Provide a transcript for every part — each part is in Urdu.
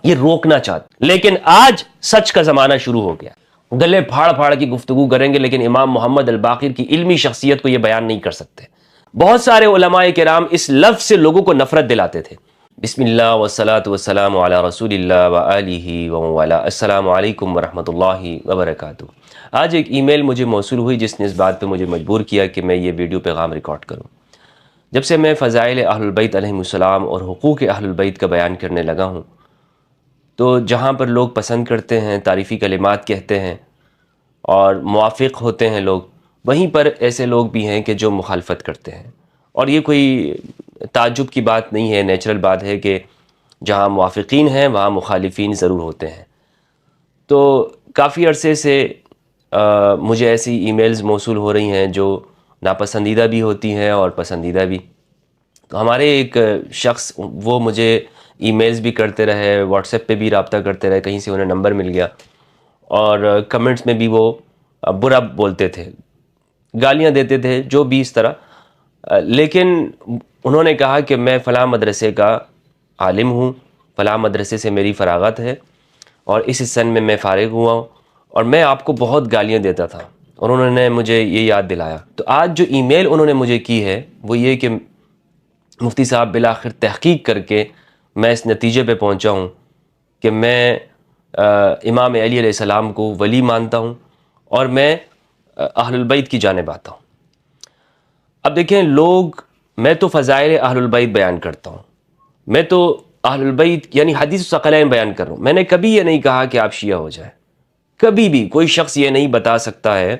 یہ روکنا چاہتے، لیکن آج سچ کا زمانہ شروع ہو گیا، گلے پھاڑ پھاڑ کی گفتگو کریں گے لیکن امام محمد الباقر کی علمی شخصیت کو یہ بیان نہیں کر سکتے۔ بہت سارے علماء کرام اس لفظ سے لوگوں کو نفرت دلاتے تھے۔ بسم اللہ والصلاة والسلام علی رسول اللہ وآلہ ومن السلام علیکم ورحمۃ اللہ وبرکاتہ۔ آج ایک ای میل مجھے موصول ہوئی جس نے اس بات پہ مجھے مجبور کیا کہ میں یہ ویڈیو پیغام ریکارڈ کروں۔ جب سے میں فضائل اہل البیت علیہم السلام اور حقوق اہل البیت کا بیان کرنے لگا ہوں تو جہاں پر لوگ پسند کرتے ہیں، تعریفی کلمات کہتے ہیں اور موافق ہوتے ہیں لوگ، وہیں پر ایسے لوگ بھی ہیں کہ جو مخالفت کرتے ہیں، اور یہ کوئی تعجب کی بات نہیں ہے، نیچرل بات ہے کہ جہاں موافقین ہیں وہاں مخالفین ضرور ہوتے ہیں۔ تو کافی عرصے سے مجھے ایسی ای میلز موصول ہو رہی ہیں جو ناپسندیدہ بھی ہوتی ہیں اور پسندیدہ بھی۔ تو ہمارے ایک شخص وہ مجھے ای میلز بھی کرتے رہے، واٹس ایپ پہ بھی رابطہ کرتے رہے، کہیں سے انہیں نمبر مل گیا، اور کمنٹس میں بھی وہ برا بولتے تھے، گالیاں دیتے تھے، جو بھی اس طرح۔ لیکن انہوں نے کہا کہ میں فلاں مدرسے کا عالم ہوں، فلاں مدرسے سے میری فراغت ہے اور اس سن میں فارغ ہوا ہوں، اور میں آپ کو بہت گالیاں دیتا تھا، اور انہوں نے مجھے یہ یاد دلایا۔ تو آج جو ای میل انہوں نے مجھے کی ہے وہ یہ کہ مفتی صاحب بالآخر تحقیق کر کے میں اس نتیجے پہ پہنچا ہوں کہ میں امام علی علیہ السلام کو ولی مانتا ہوں اور میں اہل البیت کی جانب آتا ہوں۔ اب دیکھیں لوگ، میں تو فضائل اہل البیت بیان کرتا ہوں، میں تو اہل البیت یعنی حدیث الثقلین بیان کر رہا ہوں، میں نے کبھی یہ نہیں کہا کہ آپ شیعہ ہو جائیں، کبھی بھی کوئی شخص یہ نہیں بتا سکتا ہے،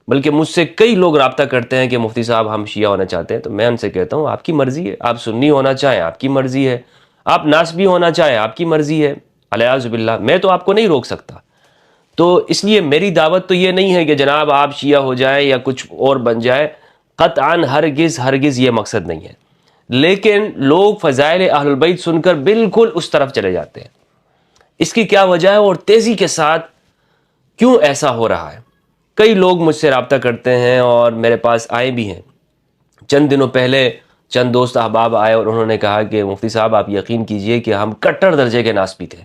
بلکہ مجھ سے کئی لوگ رابطہ کرتے ہیں کہ مفتی صاحب ہم شیعہ ہونا چاہتے ہیں، تو میں ان سے کہتا ہوں آپ کی مرضی ہے، آپ سنی ہونا چاہیں آپ کی مرضی ہے، آپ ناسبی ہونا چاہیں آپ کی مرضی ہے، الیاذ باللہ، میں تو آپ کو نہیں روک سکتا۔ تو اس لیے میری دعوت تو یہ نہیں ہے کہ جناب آپ شیعہ ہو جائیں یا کچھ اور بن جائے، قطعاً ہرگز یہ مقصد نہیں ہے، لیکن لوگ فضائل اہل البیت سن کر بالکل اس طرف چلے جاتے ہیں۔ اس کی کیا وجہ ہے اور تیزی کے ساتھ کیوں ایسا ہو رہا ہے؟ کئی لوگ مجھ سے رابطہ کرتے ہیں اور میرے پاس آئے بھی ہیں۔ چند دنوں پہلے چند دوست احباب آئے اور انہوں نے کہا کہ مفتی صاحب آپ یقین کیجئے کہ ہم کٹر درجے کے ناسبی تھے،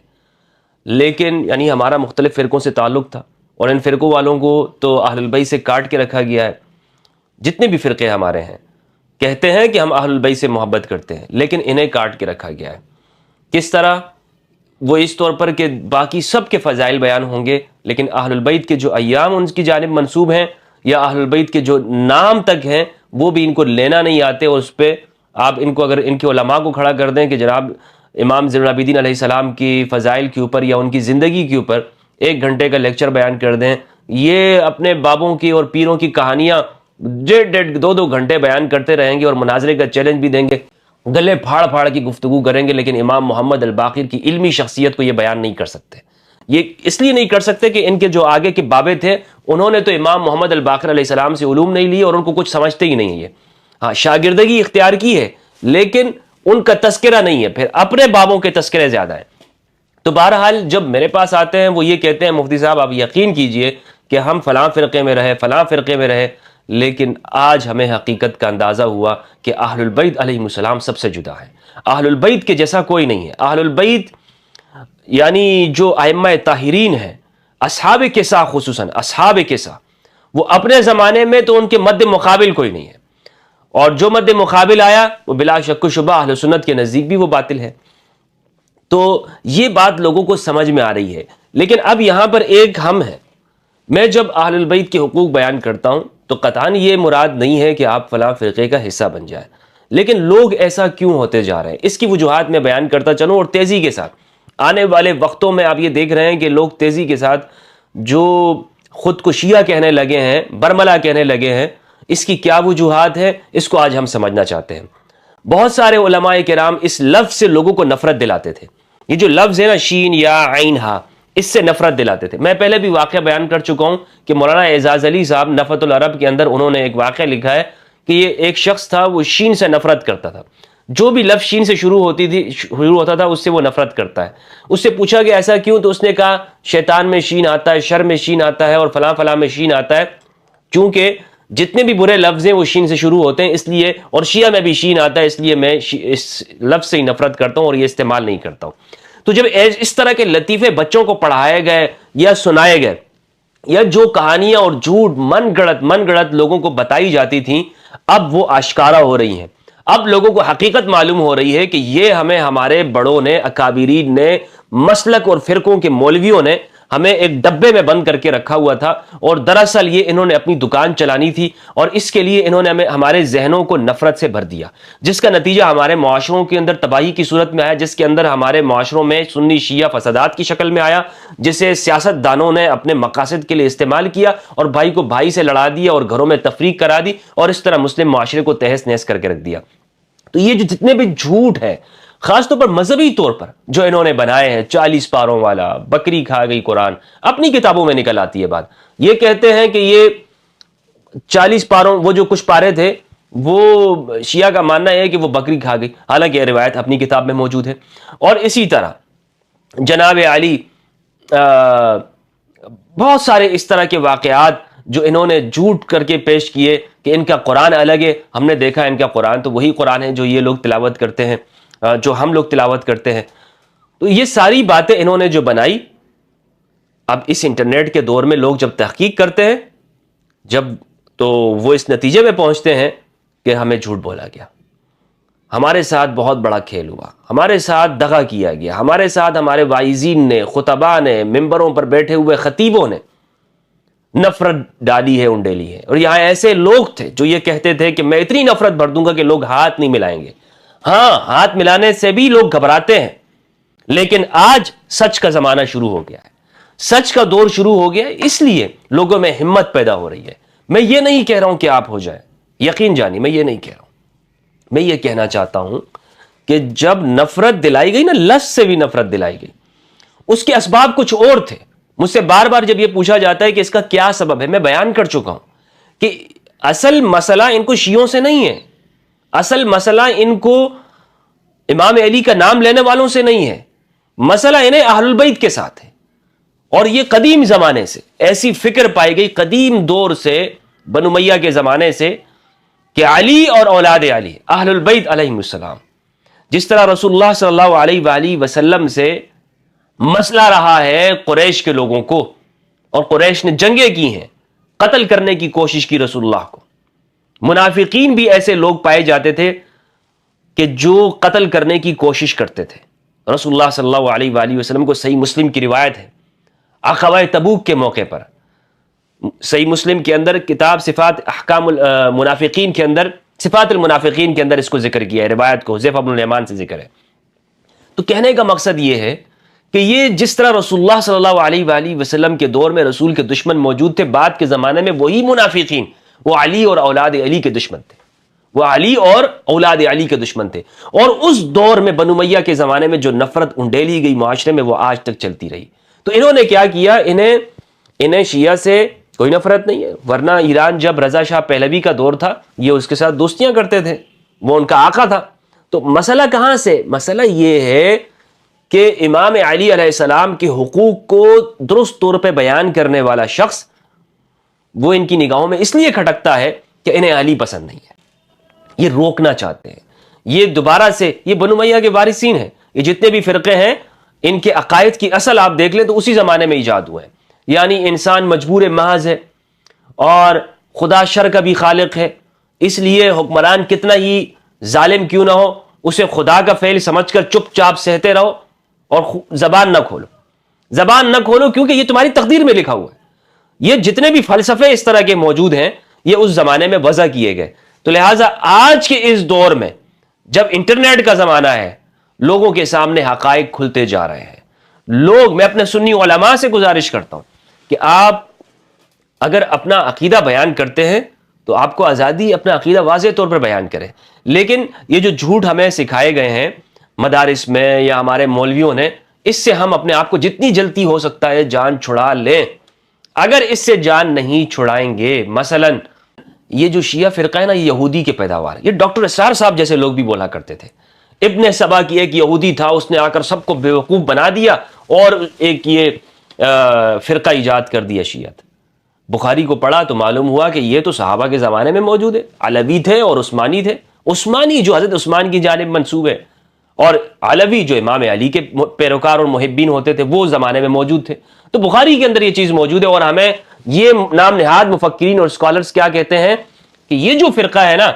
لیکن یعنی ہمارا مختلف فرقوں سے تعلق تھا، اور ان فرقوں والوں کو تو اہل البیت سے کاٹ کے رکھا گیا ہے۔ جتنے بھی فرقے ہمارے ہیں کہتے ہیں کہ ہم اہل البیت سے محبت کرتے ہیں، لیکن انہیں کاٹ کے رکھا گیا ہے۔ کس طرح؟ وہ اس طور پر کہ باقی سب کے فضائل بیان ہوں گے، لیکن اہل البیت کے جو ایام ان کی جانب منسوب ہیں یا اہل البیت کے جو نام تک ہیں وہ بھی ان کو لینا نہیں آتے، اور اس پہ آپ ان کو اگر ان کے علماء کو کھڑا کر دیں کہ جناب امام زین العابدین علیہ السلام کی فضائل کے اوپر یا ان کی زندگی کے اوپر 1 گھنٹے کا لیکچر بیان کر دیں، یہ اپنے بابوں کی اور پیروں کی کہانیاں 1.5-2 گھنٹے بیان کرتے رہیں گے اور مناظرے کا چیلنج بھی دیں گے، گلے پھاڑ پھاڑ کی گفتگو کریں گے، لیکن امام محمد الباقر کی علمی شخصیت کو یہ بیان نہیں کر سکتے۔ یہ اس لیے نہیں کر سکتے کہ ان کے جو آگے کے بابے تھے انہوں نے تو امام محمد الباقر علیہ السلام سے علوم نہیں لی اور ان کو کچھ سمجھتے ہی نہیں ہے۔ ہاں شاگردگی اختیار کی ہے لیکن ان کا تذکرہ نہیں ہے، پھر اپنے بابوں کے تذکرے زیادہ ہیں۔ تو بہرحال جب میرے پاس آتے ہیں وہ یہ کہتے ہیں مفتی صاحب آپ یقین کیجئے کہ ہم فلاں فرقے میں رہے، فلاں فرقے میں رہے، لیکن آج ہمیں حقیقت کا اندازہ ہوا کہ اہل البیت علیہم السلام سب سے جدا ہے، اہل البیت کے جیسا کوئی نہیں ہے۔ اہل البیت یعنی جو ائمہ طاہرین ہیں، اصحاب کسا، خصوصاً اصحاب کسا، وہ اپنے زمانے میں تو ان کے مد مقابل کوئی نہیں ہے، اور جو مد مقابل آیا وہ بلا شک و شبہ اہل سنت کے نزدیک بھی وہ باطل ہے۔ تو یہ بات لوگوں کو سمجھ میں آ رہی ہے، لیکن اب یہاں پر ایک ہم ہے، میں جب اہل البیت کے حقوق بیان کرتا ہوں تو قطعاً یہ مراد نہیں ہے کہ آپ فلاں فرقے کا حصہ بن جائیں، لیکن لوگ ایسا کیوں ہوتے جا رہے ہیں اس کی وجوہات میں بیان کرتا چلوں، اور تیزی کے ساتھ آنے والے وقتوں میں آپ یہ دیکھ رہے ہیں کہ لوگ تیزی کے ساتھ جو خود کو شیعہ کہنے لگے ہیں، برملا کہنے لگے ہیں، اس کی کیا وجوہات ہے اس کو آج ہم سمجھنا چاہتے ہیں۔ بہت سارے علماء کرام اس لفظ سے لوگوں کو نفرت دلاتے تھے، یہ جو لفظ ہے نا شین یا عین ہا، اس سے نفرت دلاتے تھے۔ میں پہلے بھی واقعہ بیان کر چکا ہوں کہ مولانا اعزاز علی صاحب نفحۃ العرب کے اندر انہوں نے ایک واقعہ لکھا ہے کہ یہ ایک شخص تھا وہ شین سے نفرت کرتا تھا، جو بھی لفظ شین سے شروع ہوتا تھا اس سے وہ نفرت کرتا ہے۔ اس سے پوچھا کہ ایسا کیوں؟ تو اس نے کہا شیطان میں شین آتا ہے، شر میں شین آتا ہے، اور فلاں فلاں میں شین آتا ہے، چونکہ جتنے بھی برے لفظ ہیں وہ شین سے شروع ہوتے ہیں اس لیے، اور شیعہ میں بھی شین آتا ہے اس لیے میں اس لفظ سے ہی نفرت کرتا ہوں اور یہ استعمال نہیں کرتا ہوں۔ تو جب اس طرح کے لطیفے بچوں کو پڑھائے گئے یا سنائے گئے، یا جو کہانیاں اور جھوٹ من گڑت لوگوں کو بتائی جاتی تھیں، اب وہ آشکارا ہو رہی ہیں۔ اب لوگوں کو حقیقت معلوم ہو رہی ہے کہ یہ ہمیں ہمارے بڑوں نے، اکابرین نے، مسلک اور فرقوں کے مولویوں نے ہمیں ایک ڈبے میں بند کر کے رکھا ہوا تھا، اور دراصل یہ انہوں نے اپنی دکان چلانی تھی، اور اس کے لیے انہوں نے ہمارے ذہنوں کو نفرت سے بھر دیا، جس کا نتیجہ ہمارے معاشروں کے اندر تباہی کی صورت میں آیا، جس کے اندر ہمارے معاشروں میں سنی شیعہ فسادات کی شکل میں آیا، جسے سیاست دانوں نے اپنے مقاصد کے لیے استعمال کیا اور بھائی کو بھائی سے لڑا دیا اور گھروں میں تفریق کرا دی، اور اس طرح مسلم معاشرے کو تہس نہس کر کے رکھ دیا۔ تو یہ جو جتنے بھی جھوٹ ہے، خاص طور پر مذہبی طور پر جو انہوں نے بنائے ہیں، 40 پاروں والا، بکری کھا گئی قرآن، اپنی کتابوں میں نکل آتی ہے بات۔ یہ کہتے ہیں کہ یہ 40 پاروں، وہ جو کچھ پارے تھے، وہ شیعہ کا ماننا ہے کہ وہ بکری کھا گئی، حالانکہ یہ روایت اپنی کتاب میں موجود ہے۔ اور اسی طرح جناب علی، بہت سارے اس طرح کے واقعات جو انہوں نے جھوٹ کر کے پیش کیے کہ ان کا قرآن الگ ہے۔ ہم نے دیکھا ان کا قرآن تو وہی قرآن ہے جو یہ لوگ تلاوت کرتے ہیں، جو ہم لوگ تلاوت کرتے ہیں۔ تو یہ ساری باتیں انہوں نے جو بنائی، اب اس انٹرنیٹ کے دور میں لوگ جب تحقیق کرتے ہیں، تو وہ اس نتیجے میں پہنچتے ہیں کہ ہمیں جھوٹ بولا گیا، ہمارے ساتھ بہت بڑا کھیل ہوا، ہمارے ساتھ دغا کیا گیا، ہمارے ساتھ ہمارے واعظین نے، خطباء نے، ممبروں پر بیٹھے ہوئے خطیبوں نے نفرت ڈالی ہے، انڈیلی ہے۔ اور یہاں ایسے لوگ تھے جو یہ کہتے تھے کہ میں اتنی نفرت بھر دوں گا کہ لوگ ہاتھ نہیں ملائیں گے۔ ہاں، ہاتھ ملانے سے بھی لوگ گھبراتے ہیں، لیکن آج سچ کا زمانہ شروع ہو گیا ہے، سچ کا دور شروع ہو گیا ہے، اس لیے لوگوں میں ہمت پیدا ہو رہی ہے۔ میں یہ نہیں کہہ رہا ہوں کہ آپ ہو جائیں، یقین جانی، میں یہ نہیں کہہ رہا ہوں۔ میں یہ کہنا چاہتا ہوں کہ جب نفرت دلائی گئی نا، لفظ سے بھی نفرت دلائی گئی، اس کے اسباب کچھ اور تھے۔ مجھ سے بار بار جب یہ پوچھا جاتا ہے کہ اس کا کیا سبب ہے، میں بیان کر چکا ہوں کہ اصل مسئلہ ان کو شیعوں سے نہیں ہے، اصل مسئلہ ان کو امام علی کا نام لینے والوں سے نہیں ہے، مسئلہ انہیں اہل البیت کے ساتھ ہے۔ اور یہ قدیم زمانے سے ایسی فکر پائی گئی، قدیم دور سے، بنو امیہ کے زمانے سے، کہ علی اور اولاد علی، اہل البیت علیہم السلام، جس طرح رسول اللہ صلی اللہ علیہ وآلہ وسلم سے مسئلہ رہا ہے قریش کے لوگوں کو، اور قریش نے جنگیں کی ہیں، قتل کرنے کی کوشش کی رسول اللہ کو۔ منافقین بھی ایسے لوگ پائے جاتے تھے کہ جو قتل کرنے کی کوشش کرتے تھے رسول اللہ صلی اللہ علیہ وآلہ وسلم کو۔ صحیح مسلم کی روایت ہے، عقبہ تبوک کے موقع پر، صحیح مسلم کے اندر کتاب صفات احکام المنافقین کے اندر، صفات المنافقین کے اندر اس کو ذکر کیا ہے، روایت کو حذیفہ بن الیمان سے ذکر ہے۔ تو کہنے کا مقصد یہ ہے کہ یہ جس طرح رسول اللہ صلی اللہ علیہ وآلہ وسلم کے دور میں رسول کے دشمن موجود تھے، بعد کے زمانے میں وہی منافقین وہ علی اور اولاد علی کے دشمن تھے، وہ علی اور اولاد علی کے دشمن تھے۔ اور اس دور میں بنو امیہ کے زمانے میں جو نفرت انڈیلی گئی معاشرے میں، وہ آج تک چلتی رہی۔ تو انہوں نے کیا کیا، انہیں شیعہ سے کوئی نفرت نہیں ہے، ورنہ ایران جب رضا شاہ پہلوی کا دور تھا، یہ اس کے ساتھ دوستیاں کرتے تھے، وہ ان کا آقا تھا۔ تو مسئلہ کہاں سے؟ مسئلہ یہ ہے کہ امام علی علیہ السلام کے حقوق کو درست طور پہ بیان کرنے والا شخص، وہ ان کی نگاہوں میں اس لیے کھٹکتا ہے کہ انہیں علی پسند نہیں ہے، یہ روکنا چاہتے ہیں۔ یہ دوبارہ سے، یہ بنو امیہ کے وارثین ہیں، یہ جتنے بھی فرقے ہیں، ان کے عقائد کی اصل آپ دیکھ لیں تو اسی زمانے میں ایجاد ہوئے ہیں۔ یعنی انسان مجبور محض ہے، اور خدا شر کا بھی خالق ہے، اس لیے حکمران کتنا ہی ظالم کیوں نہ ہو، اسے خدا کا فعل سمجھ کر چپ چاپ سہتے رہو اور زبان نہ کھولو، زبان نہ کھولو، کیونکہ یہ تمہاری تقدیر میں لکھا ہوا ہے۔ یہ جتنے بھی فلسفے اس طرح کے موجود ہیں، یہ اس زمانے میں وضع کیے گئے۔ تو لہٰذا آج کے اس دور میں جب انٹرنیٹ کا زمانہ ہے، لوگوں کے سامنے حقائق کھلتے جا رہے ہیں۔ میں اپنے سنی علماء سے گزارش کرتا ہوں کہ آپ اگر اپنا عقیدہ بیان کرتے ہیں تو آپ کو آزادی اپنا عقیدہ واضح طور پر بیان کریں، لیکن یہ جو جھوٹ ہمیں سکھائے گئے ہیں مدارس میں یا ہمارے مولویوں نے، اس سے ہم اپنے آپ کو جتنی جلدی ہو سکتا ہے جان چھڑا لیں۔ اگر اس سے جان نہیں چھڑائیں گے، مثلا یہ جو شیعہ فرقہ ہے نا، یہ یہودی کے پیداوار ہے۔ یہ ڈاکٹر اسرار صاحب جیسے لوگ بھی بولا کرتے تھے، ابن سبا کی ایک یہودی تھا، اس نے آ کر سب کو بیوقوف بنا دیا اور ایک یہ فرقہ ایجاد کر دیا شیعت۔ بخاری کو پڑھا تو معلوم ہوا کہ یہ تو صحابہ کے زمانے میں موجود ہے، علوی تھے اور عثمانی تھے، عثمانی جو حضرت عثمان کی جانب منسوب ہے، اور علوی جو امام علی کے پیروکار اور محبین ہوتے تھے وہ زمانے میں موجود تھے. تو بخاری کے اندر یہ چیز موجود ہے. اور ہمیں یہ نام نہاد مفکرین اور اسکالرز کیا کہتے ہیں کہ یہ جو فرقہ ہے نا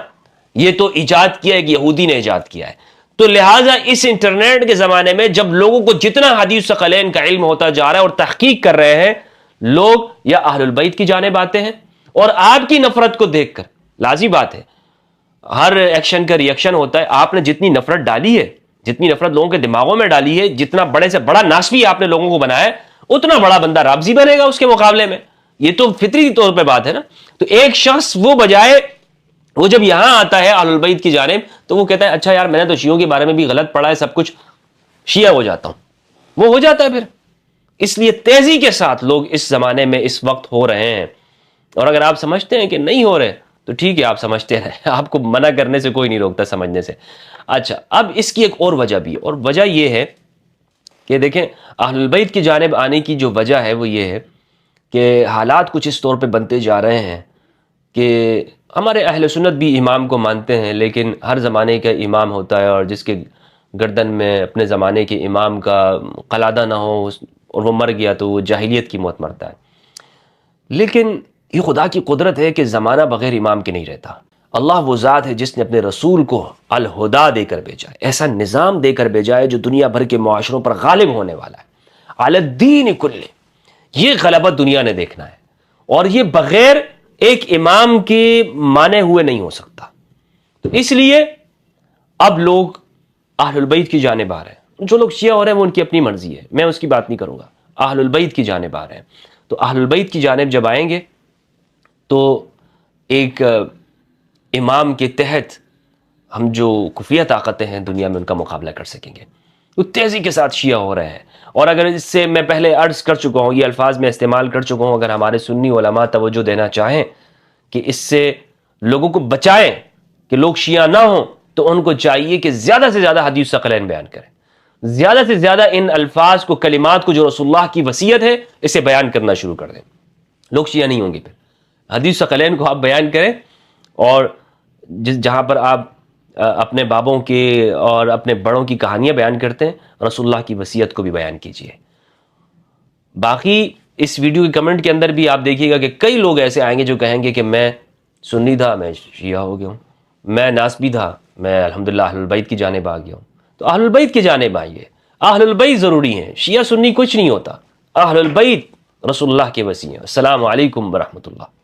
یہ تو ایجاد کیا ہے کہ یہودی نے ایجاد کیا ہے. تو لہٰذا اس انٹرنیٹ کے زمانے میں جب لوگوں کو جتنا حدیث ثقلین کا علم ہوتا جا رہا ہے اور تحقیق کر رہے ہیں, لوگ یا اہل البیت کی جانب آتے ہیں, اور آپ کی نفرت کو دیکھ کر, لازمی بات ہے ہر ایکشن کا ریئیکشن ہوتا ہے, آپ نے جتنی نفرت ڈالی ہے, جتنی نفرت لوگوں کے دماغوں میں ڈالی ہے, جتنا بڑے سے بڑا ناسوی آپ نے لوگوں کو بنایا ہے, اتنا بڑا بندہ رابضی بنے گا اس کے مقابلے میں. یہ تو فطری طور پہ بات ہے نا. تو ایک شخص وہ بجائے وہ جب یہاں آتا ہے اہل البیت کی جانب تو وہ کہتا ہے اچھا یار میں نے تو شیعوں کے بارے میں بھی غلط پڑھا ہے, سب کچھ شیعہ ہو جاتا ہوں. وہ ہو جاتا ہے پھر. اس لیے تیزی کے ساتھ لوگ اس زمانے میں اس وقت ہو رہے ہیں. اور اگر آپ سمجھتے ہیں کہ نہیں ہو رہے تو ٹھیک ہے, آپ سمجھتے رہیں, آپ کو منع کرنے سے کوئی نہیں روکتا سمجھنے سے. اچھا, اب اس کی ایک اور وجہ بھی ہے, اور وجہ یہ ہے کہ دیکھیں اہل البیت کی جانب آنے کی جو وجہ ہے وہ یہ ہے کہ حالات کچھ اس طور پہ بنتے جا رہے ہیں کہ ہمارے اہل سنت بھی امام کو مانتے ہیں, لیکن ہر زمانے کا امام ہوتا ہے, اور جس کے گردن میں اپنے زمانے کے امام کا قلادہ نہ ہو اور وہ مر گیا تو وہ جاہلیت کی موت مرتا ہے. لیکن یہ خدا کی قدرت ہے کہ زمانہ بغیر امام کے نہیں رہتا. اللہ وہ ذات ہے جس نے اپنے رسول کو الہدا دے کر بھیجا ہے, ایسا نظام دے کر بھیجا ہے جو دنیا بھر کے معاشروں پر غالب ہونے والا ہے. علی الدین کلہ, یہ غلبہ دنیا نے دیکھنا ہے, اور یہ بغیر ایک امام کے مانے ہوئے نہیں ہو سکتا. تو اس لیے اب لوگ اہل البیت کی جانب آ رہے ہیں. جو لوگ شیعہ ہو رہے ہیں وہ ان کی اپنی مرضی ہے, میں اس کی بات نہیں کروں گا. اہل البیت کی جانب آ رہے ہیں. تو اہل البیت کی جانب جب آئیں گے تو ایک امام کے تحت ہم جو خفیہ طاقتیں ہیں دنیا میں ان کا مقابلہ کر سکیں گے. وہ تیزی کے ساتھ شیعہ ہو رہے ہیں. اور اگر اس سے میں پہلے عرض کر چکا ہوں, یہ الفاظ میں استعمال کر چکا ہوں, اگر ہمارے سنی علماء توجہ دینا چاہیں کہ اس سے لوگوں کو بچائیں کہ لوگ شیعہ نہ ہوں, تو ان کو چاہیے کہ زیادہ سے زیادہ حدیث ثقلین بیان کریں, زیادہ سے زیادہ ان الفاظ کو, کلمات کو جو رسول اللہ کی وصیت ہے اسے بیان کرنا شروع کر دیں. لوگ شیعہ نہیں ہوں گے. پھر حدیث ثقلین کو آپ بیان کریں, اور جہاں پر آپ اپنے بابوں کے اور اپنے بڑوں کی کہانیاں بیان کرتے ہیں, رسول اللہ کی وصیت کو بھی بیان کیجیے. باقی اس ویڈیو کے کمنٹ کے اندر بھی آپ دیکھیے گا کہ کئی لوگ ایسے آئیں گے جو کہیں گے کہ میں سنی تھا, میں شیعہ ہو گیا ہوں, میں ناسبی تھا, میں الحمدللہ اہل البیت کی جانب آ گیا ہوں. تو اہل البیت کی جانب آئیے. اہل البیت ضروری ہیں, شیعہ سنی کچھ نہیں ہوتا. اہل البیت رسول اللہ کے وصی ہیں. السلام علیکم ورحمۃ اللہ.